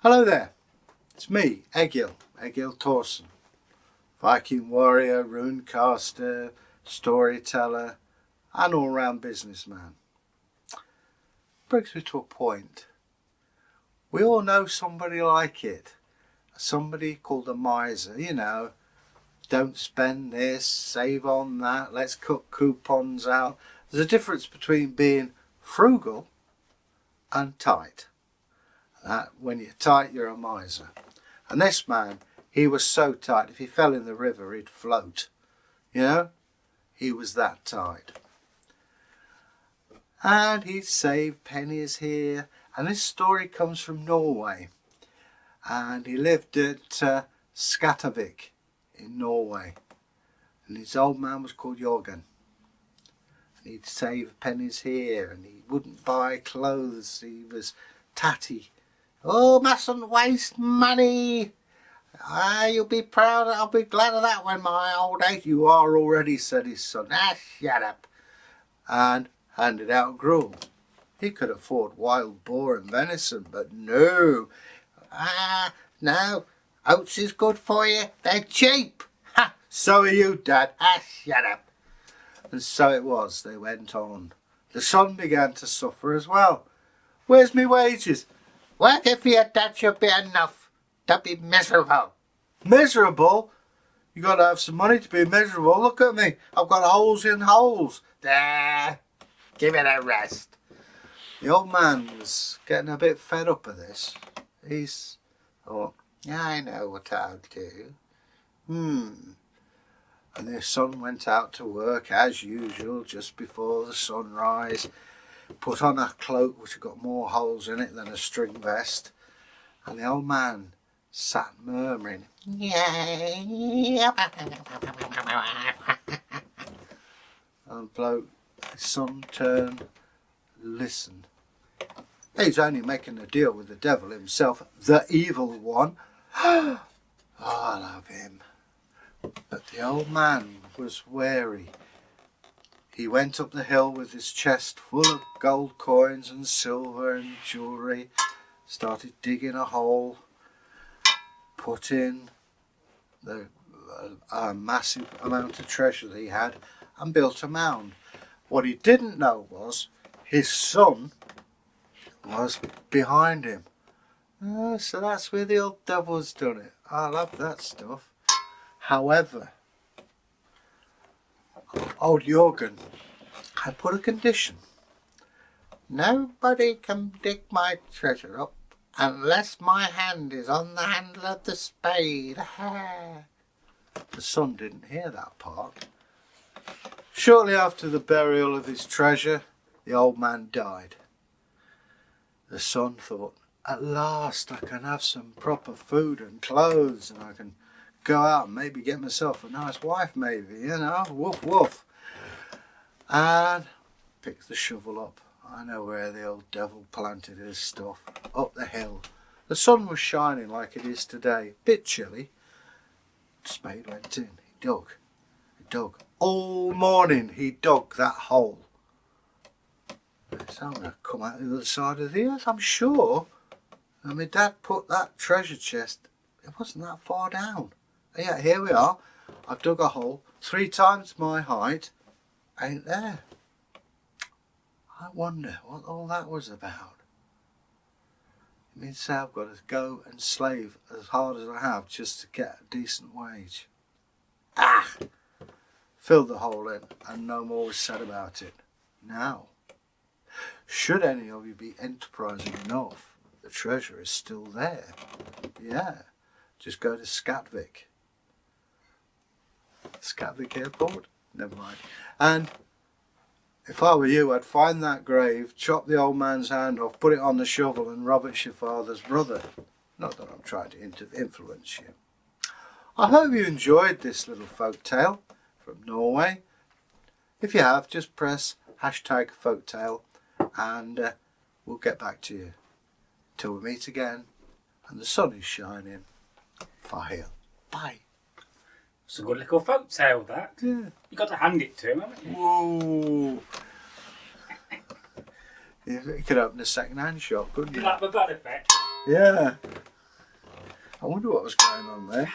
Hello there, it's me, Egil Thorsson, Viking warrior, runecaster, storyteller and all-round businessman. Brings me to a point. We all know somebody like it, somebody called a miser, you know, don't spend this, save on that, let's cut coupons out. There's a difference between being frugal and tight. When you're tight, you're a miser. And this man, he was so tight, if he fell in the river, he'd float. You know, he was that tight. And he'd save pennies here. And this story comes from Norway. And he lived at Skatavik in Norway. And his old man was called Jorgen. And he'd save pennies here. And he wouldn't buy clothes. He was tatty. Oh, mustn't waste money. You'll be proud. I'll be glad of that when my old age. You are already, said his son. Shut up. And handed out gruel. He could afford wild boar and venison, but no. No. Oats is good for you. They're cheap. Ha! So are you, Dad. Shut up. And so it was. They went on. The son began to suffer as well. Where's me wages? Working for your dad should be enough. Don't be miserable. Miserable? You got to have some money to be miserable. Look at me. I've got holes in holes. There. Give it a rest. The old man was getting a bit fed up of this. He's thought, yeah, I know what I'll do. And the son went out to work as usual just before the sunrise. Put on a cloak which had got more holes in it than a string vest, and the old man sat murmuring, and bloke, his son turned, listened. He's only making a deal with the devil himself, the evil one. Oh, I love him. But the old man was wary. He went up the hill with his chest full of gold coins and silver and jewellery, started digging a hole, put in a massive amount of treasure that he had and built a mound. What he didn't know was his son was behind him. Oh, so that's where the old devil's done it. I love that stuff. However, old Jorgen had put a condition. Nobody can dig my treasure up unless my hand is on the handle of the spade. The son didn't hear that part. Shortly after the burial of his treasure, the old man died. The son thought, at last I can have some proper food and clothes, and I can go out and maybe get myself a nice wife, maybe, you know, woof woof. And picks the shovel up. I know where the old devil planted his stuff. Up the hill. The sun was shining like it is today. Bit chilly. The spade went in. He dug. He dug. All morning he dug that hole. It's not going to come out the other side of the earth, I'm sure. And my dad put that treasure chest, it wasn't that far down. Yeah, here we are. I've dug a hole 3 times my height. Ain't there. I wonder what all that was about. It means say I've got to go and slave as hard as I have just to get a decent wage. Filled the hole in and no more was said about it. Now, should any of you be enterprising enough, the treasure is still there. Yeah, just go to Skatavik. Skatavik Airport? Never mind. And if I were you, I'd find that grave, chop the old man's hand off, put it on the shovel and rob it's your father's brother. Not that I'm trying to influence you. I hope you enjoyed this little folk tale from Norway. If you have, just press #folktale and we'll get back to you. Till we meet again and the sun is shining. Farewell. Bye. It's a good little folk tale, that. Yeah. You got to hand it to him, haven't you? Whoa. You could open a second-hand shop, couldn't you? Like the bad effect. Yeah. I wonder what was going on there.